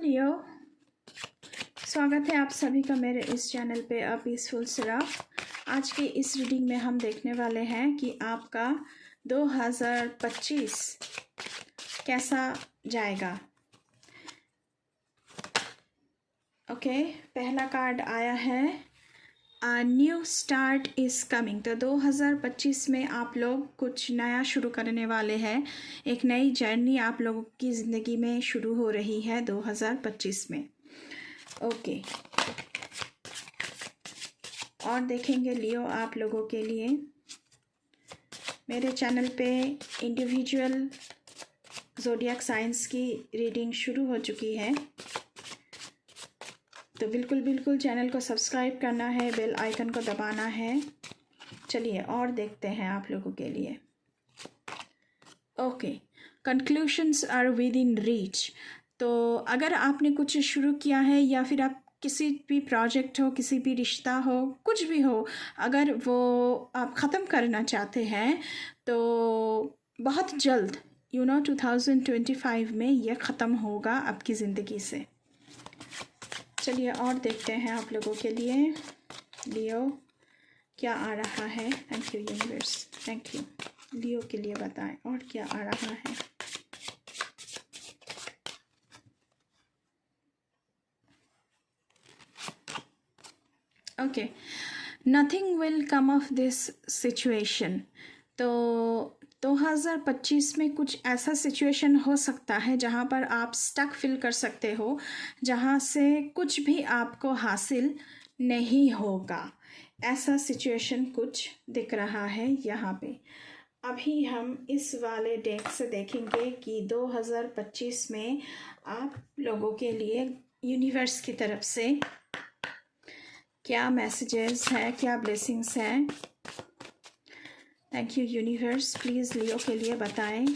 लियो, स्वागत है आप सभी का मेरे इस चैनल पे अ पीसफुल सिराफ। आज की इस रीडिंग में हम देखने वाले हैं कि आपका 2025 कैसा जाएगा। ओके, पहला कार्ड आया है a new start is coming. तो 2025 में आप लोग कुछ नया शुरू करने वाले हैं। एक नई जर्नी आप लोगों की ज़िंदगी में शुरू हो रही है 2025 में। ओके, और देखेंगे लियो आप लोगों के लिए मेरे चैनल पे इंडिविजुअल ज़ोडिएक साइंस की रीडिंग शुरू हो चुकी है, तो बिल्कुल चैनल को सब्सक्राइब करना है, बेल आइकन को दबाना है। चलिए और देखते हैं आप लोगों के लिए। Okay, conclusions are within reach. तो अगर आपने कुछ शुरू किया है या फिर आप किसी भी प्रोजेक्ट हो, किसी भी रिश्ता हो, कुछ भी हो, अगर वो आप ख़त्म करना चाहते हैं तो बहुत जल्द 2025 में यह ख़त्म होगा आपकी ज़िंदगी से। चलिए और देखते हैं आप लोगों के लिए लियो क्या आ रहा है। Thank you universe, thank you. Leo के लिए बताएं और क्या आ रहा है। Okay, nothing will come of this situation. तो 2025 में कुछ ऐसा सिचुएशन हो सकता है जहाँ पर आप स्टक फील कर सकते हो, जहाँ से कुछ भी आपको हासिल नहीं होगा। ऐसा सिचुएशन कुछ दिख रहा है यहाँ पे। अभी हम इस वाले डेक से देखेंगे कि 2025 में आप लोगों के लिए यूनिवर्स की तरफ से क्या मैसेजेस हैं, क्या ब्लेसिंग्स हैं। Thank you universe, please Leo के लिए बताएं।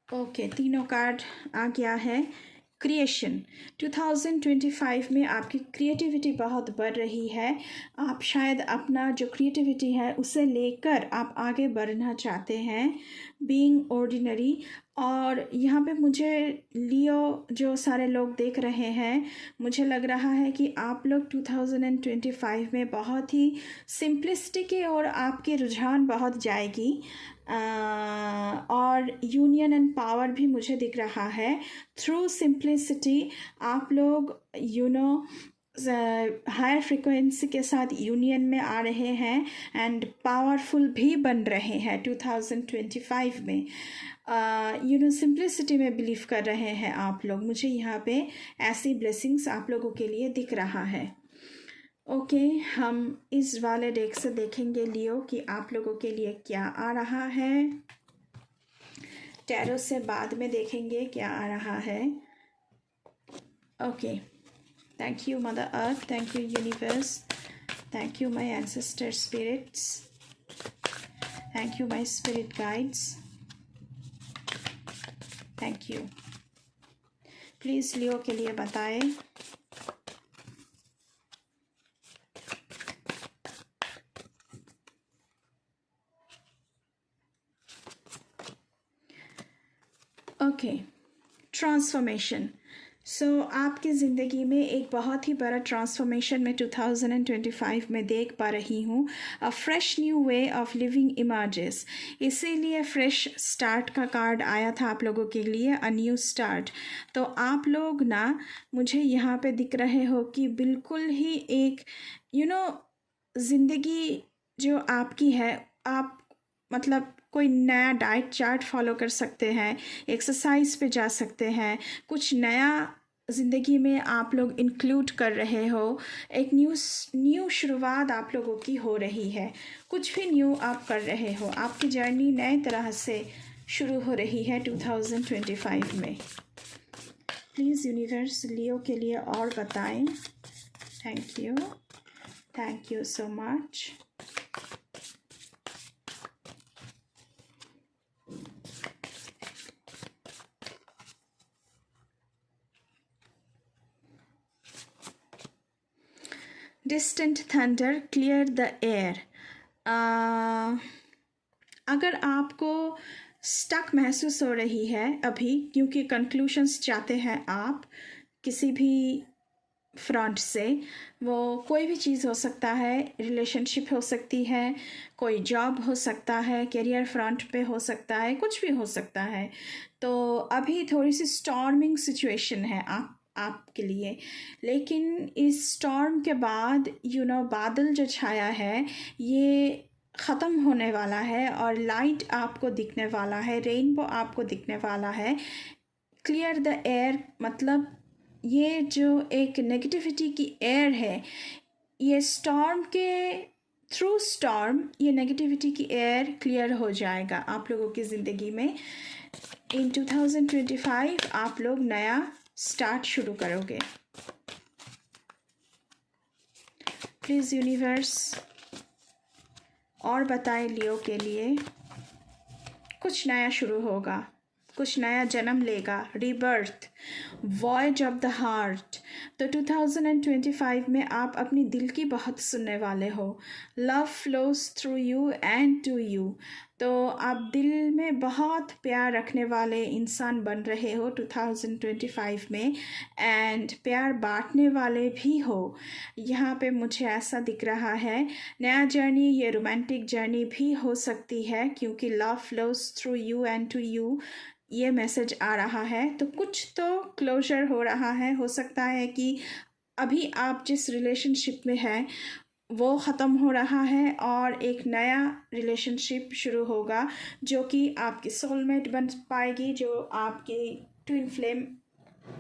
ओके, तीनों कार्ड आ गया है। क्रिएशन 2025 में आपकी क्रिएटिविटी बहुत बढ़ रही है। आप शायद अपना जो क्रिएटिविटी है उसे लेकर आप आगे बढ़ना चाहते हैं, बीइंग ऑर्डिनरी। और यहाँ पे मुझे लियो जो सारे लोग देख रहे हैं, मुझे लग रहा है कि आप लोग 2025 में बहुत ही सिंपलिसिटी की ओर आपकी रुझान बहुत जाएगी। और यूनियन एंड पावर भी मुझे दिख रहा है। थ्रू सिंपलिसिटी आप लोग हायर फ्रिक्वेंसी के साथ यूनियन में आ रहे हैं एंड पावरफुल भी बन रहे हैं 2025 में। सिंपलिसिटी में बिलीव कर रहे हैं आप लोग। मुझे यहाँ पे ऐसी ब्लेसिंग्स आप लोगों के लिए दिख रहा है। ओके, हम इस वाले डेक से देखेंगे लियो कि आप लोगों के लिए क्या आ रहा है। टैरो से बाद में देखेंगे क्या आ रहा है। Okay, thank you Mother Earth, thank you universe, thank you my ancestor spirits, thank you my spirit guides, thank you. Please Leo के लिए बताएं। Okay, transformation. सो आपकी ज़िंदगी में एक बहुत ही बड़ा ट्रांसफॉर्मेशन मैं 2025 में देख पा रही हूँ। अ fresh new way of living emerges, इसीलिए फ्रेश स्टार्ट का कार्ड आया था आप लोगों के लिए, अ न्यू स्टार्ट। तो आप लोग ना, मुझे यहाँ पे दिख रहे हो कि बिल्कुल ही एक ज़िंदगी जो आपकी है, आप मतलब कोई नया डाइट चार्ट फॉलो कर सकते हैं, एक्सरसाइज पे जा सकते हैं, कुछ नया ज़िंदगी में आप लोग इंक्लूड कर रहे हो। एक न्यू शुरुआत आप लोगों की हो रही है, कुछ भी न्यू आप कर रहे हो। आपकी जर्नी नए तरह से शुरू हो रही है 2025 में। प्लीज़ यूनिवर्स लियो के लिए और बताएं। Thank you so much. Distant thunder clear the air. अगर आपको स्टक महसूस हो रही है अभी, क्योंकि कंक्लूशंस चाहते हैं आप किसी भी फ्रंट से। वो कोई भी चीज़ हो सकता है, रिलेशनशिप हो सकती है, कोई जॉब हो सकता है, करियर फ्रंट पे हो सकता है, कुछ भी हो सकता है। तो अभी थोड़ी सी स्टॉर्मिंग सिचुएशन है आपके लिए। लेकिन इस स्टॉर्म के बाद बादल जो छाया है ये ख़त्म होने वाला है और लाइट आपको दिखने वाला है, रेनबो आपको दिखने वाला है। क्लियर द एयर मतलब ये जो एक नेगेटिविटी की एयर है, ये स्टॉर्म के थ्रू स्टॉर्म ये नेगेटिविटी की एयर क्लियर हो जाएगा आप लोगों की ज़िंदगी में। इन 2025 आप लोग नया स्टार्ट शुरू करोगे। प्लीज़ यूनिवर्स और बताएं लियो के लिए, कुछ नया शुरू होगा, कुछ नया जन्म लेगा, rebirth, voyage of the heart. तो 2025 में आप अपनी दिल की बहुत सुनने वाले हो। Love flows through you and to you. तो आप दिल में बहुत प्यार रखने वाले इंसान बन रहे हो 2025 में, एंड प्यार बांटने वाले भी हो। यहाँ पे मुझे ऐसा दिख रहा है नया जर्नी, ये रोमांटिक जर्नी भी हो सकती है, क्योंकि love flows through you and to you ये मैसेज आ रहा है। तो कुछ तो क्लोजर हो रहा है। हो सकता है कि अभी आप जिस रिलेशनशिप में हैं वो ख़त्म हो रहा है और एक नया रिलेशनशिप शुरू होगा जो कि आपकी सोलमेट बन पाएगी, जो आपकी ट्विन फ्लेम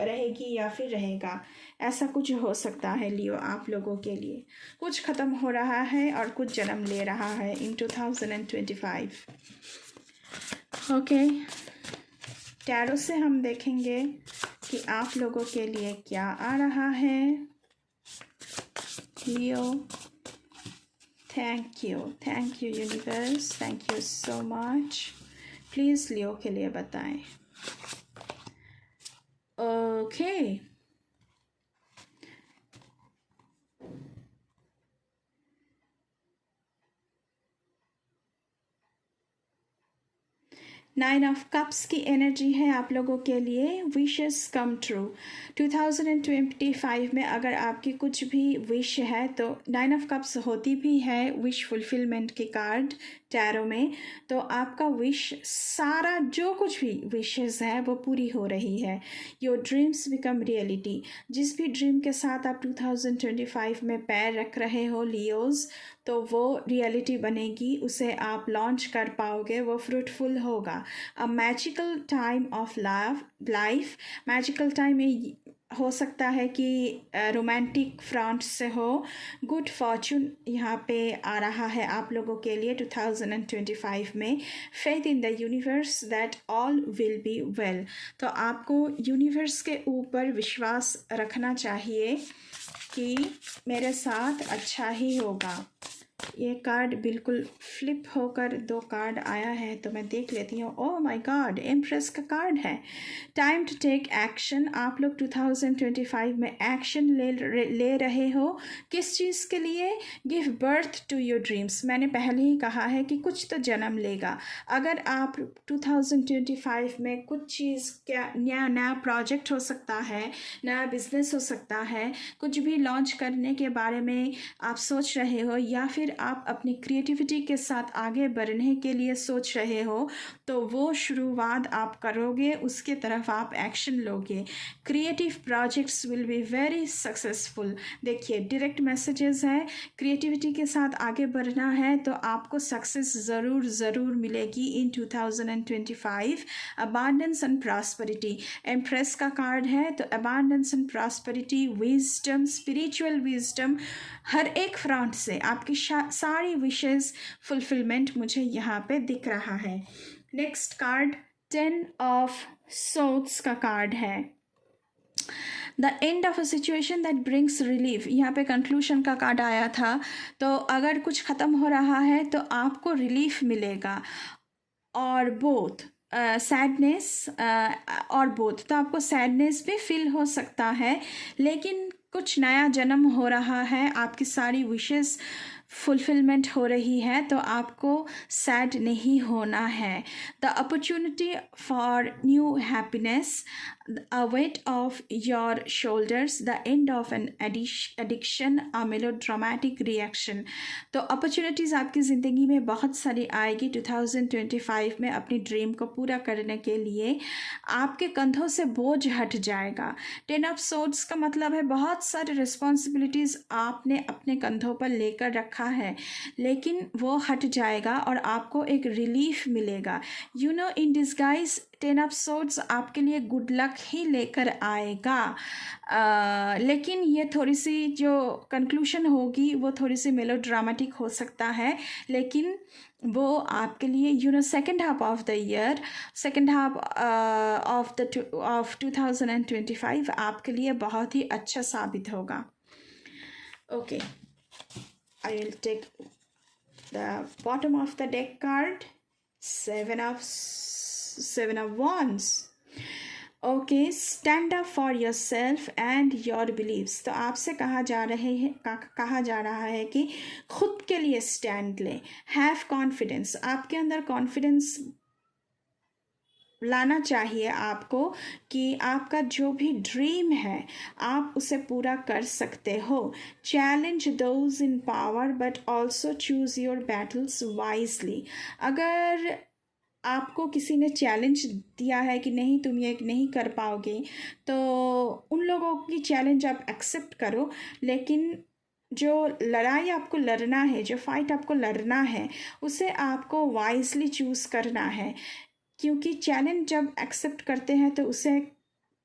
रहेगी या फिर रहेगा। ऐसा कुछ हो सकता है लियो आप लोगों के लिए। कुछ ख़त्म हो रहा है और कुछ जन्म ले रहा है इन 2025। ओके, टैरो से हम देखेंगे कि आप लोगों के लिए क्या आ रहा है। Leo, thank you universe, thank you so much. Please Leo के लिए बताएं। ओके, नाइन ऑफ कप्स की एनर्जी है आप लोगों के लिए। विशेस कम ट्रू 2025 में अगर आपकी कुछ भी विश है तो नाइन ऑफ कप्स होती भी है विश फुलफिलमेंट की कार्ड टैरो में। तो आपका विश सारा जो कुछ भी विशेस है वो पूरी हो रही है। Your dreams become reality. जिस भी ड्रीम के साथ आप 2025 में पैर रख रहे हो लियोज, तो वो रियलिटी बनेगी, उसे आप लॉन्च कर पाओगे, वो फ्रूटफुल होगा। A magical time of life. Magical time में हो सकता है कि रोमांटिक फ्रंट से हो। गुड फॉर्चून यहाँ पे आ रहा है आप लोगों के लिए 2025 में। Faith in the universe that all will be well. तो आपको यूनिवर्स के ऊपर विश्वास रखना चाहिए कि मेरे साथ अच्छा ही होगा। ये कार्ड बिल्कुल फ्लिप होकर दो कार्ड आया है तो मैं देख लेती हूँ। ओह माय गॉड, एम्प्रेस का कार्ड है। Time to take action. आप लोग 2025 में एक्शन ले रहे हो। किस चीज़ के लिए? Give birth to your dreams. मैंने पहले ही कहा है कि कुछ तो जन्म लेगा। अगर आप 2025 में कुछ चीज़, क्या नया प्रोजेक्ट हो सकता है, नया बिजनेस हो सकता है, कुछ भी लॉन्च करने के बारे में आप सोच रहे हो, या फिर आप अपनी क्रिएटिविटी के साथ आगे बढ़ने के लिए सोच रहे हो, तो वो शुरुआत आप करोगे, उसके तरफ आप एक्शन लोगे। Creative projects will be very successful. देखिए, डायरेक्ट मैसेजेस है, क्रिएटिविटी के साथ आगे बढ़ना है तो आपको सक्सेस ज़रूर मिलेगी in 2025। Abundance and prosperity. Empress का कार्ड है, तो abundance and prosperity, wisdom, spiritual wisdom, हर एक फ्रंट से आपकी सारी विशेस फुलफिलमेंट मुझे यहाँ पे दिख रहा है। नेक्स्ट कार्ड 10 ऑफ सोर्ड्स का कार्ड है। The end of a situation that brings relief. यहाँ पे कंक्लूशन का कार्ड आया था। तो अगर कुछ ख़त्म हो रहा है तो आपको रिलीफ मिलेगा, और बोथ सैडनेस और बोथ। तो आपको सैडनेस भी फील हो सकता है, लेकिन कुछ नया जन्म हो रहा है, आपकी सारी विशेस फुलफिलमेंट हो रही है तो आपको सैड नहीं होना है। The opportunity for new happiness, a weight of your shoulders, the end of an addiction, a melodramatic reaction. तो अपॉर्चुनिटीज़ आपकी ज़िंदगी में बहुत सारी आएगी 2025 में अपनी ड्रीम को पूरा करने के लिए। आपके कंधों से बोझ हट जाएगा। 10 ऑफ सोर्ड्स का मतलब है बहुत सारी रिस्पॉन्सिबिलिटीज़ आपने अपने कंधों पर लेकर रखा है, लेकिन वो हट जाएगा और आपको एक रिलीफ मिलेगा। You know in disguise 10 of swords आपके लिए गुड लक ही लेकर आएगा। लेकिन ये थोड़ी सी जो कंक्लूशन होगी वो थोड़ी सी मेलोड्रामेटिक हो सकता है, लेकिन वो आपके लिए second half of the year, second half of 2025 आपके लिए बहुत ही अच्छा साबित होगा। Okay, I will take the bottom of the deck card, seven of wands। Okay, stand up for your self and your beliefs. तो आपसे कहा जा रहा है कि खुद के लिए स्टैंड लें। हैव कॉन्फिडेंस, आपके अंदर कॉन्फिडेंस लाना चाहिए आपको कि आपका जो भी ड्रीम है आप उसे पूरा कर सकते हो। Challenge those in power but also choose your battles wisely. अगर आपको किसी ने चैलेंज दिया है कि नहीं तुम ये नहीं कर पाओगे, तो उन लोगों की चैलेंज आप एक्सेप्ट करो, लेकिन जो लड़ाई आपको लड़ना है, जो फाइट आपको लड़ना है, उसे आपको वाइजली चूज़ करना है। क्योंकि चैलेंज जब एक्सेप्ट करते हैं तो उस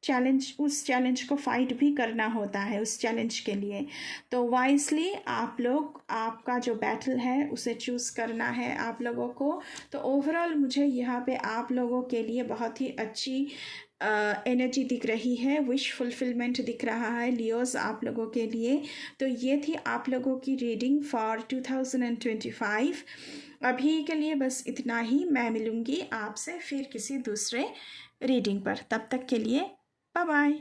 चैलेंज को फाइट भी करना होता है उस चैलेंज के लिए। तो वाइजली आप लोग आपका जो बैटल है उसे चूज़ करना है आप लोगों को। तो ओवरऑल मुझे यहाँ पे आप लोगों के लिए बहुत ही अच्छी एनर्जी दिख रही है, विश फुलफिलमेंट दिख रहा है लियोस आप लोगों के लिए। तो ये थी आप लोगों की रीडिंग फॉर 2025। अभी के लिए बस इतना ही। मैं मिलूँगी आपसे फिर किसी दूसरे रीडिंग पर। तब तक के लिए बाय बाय।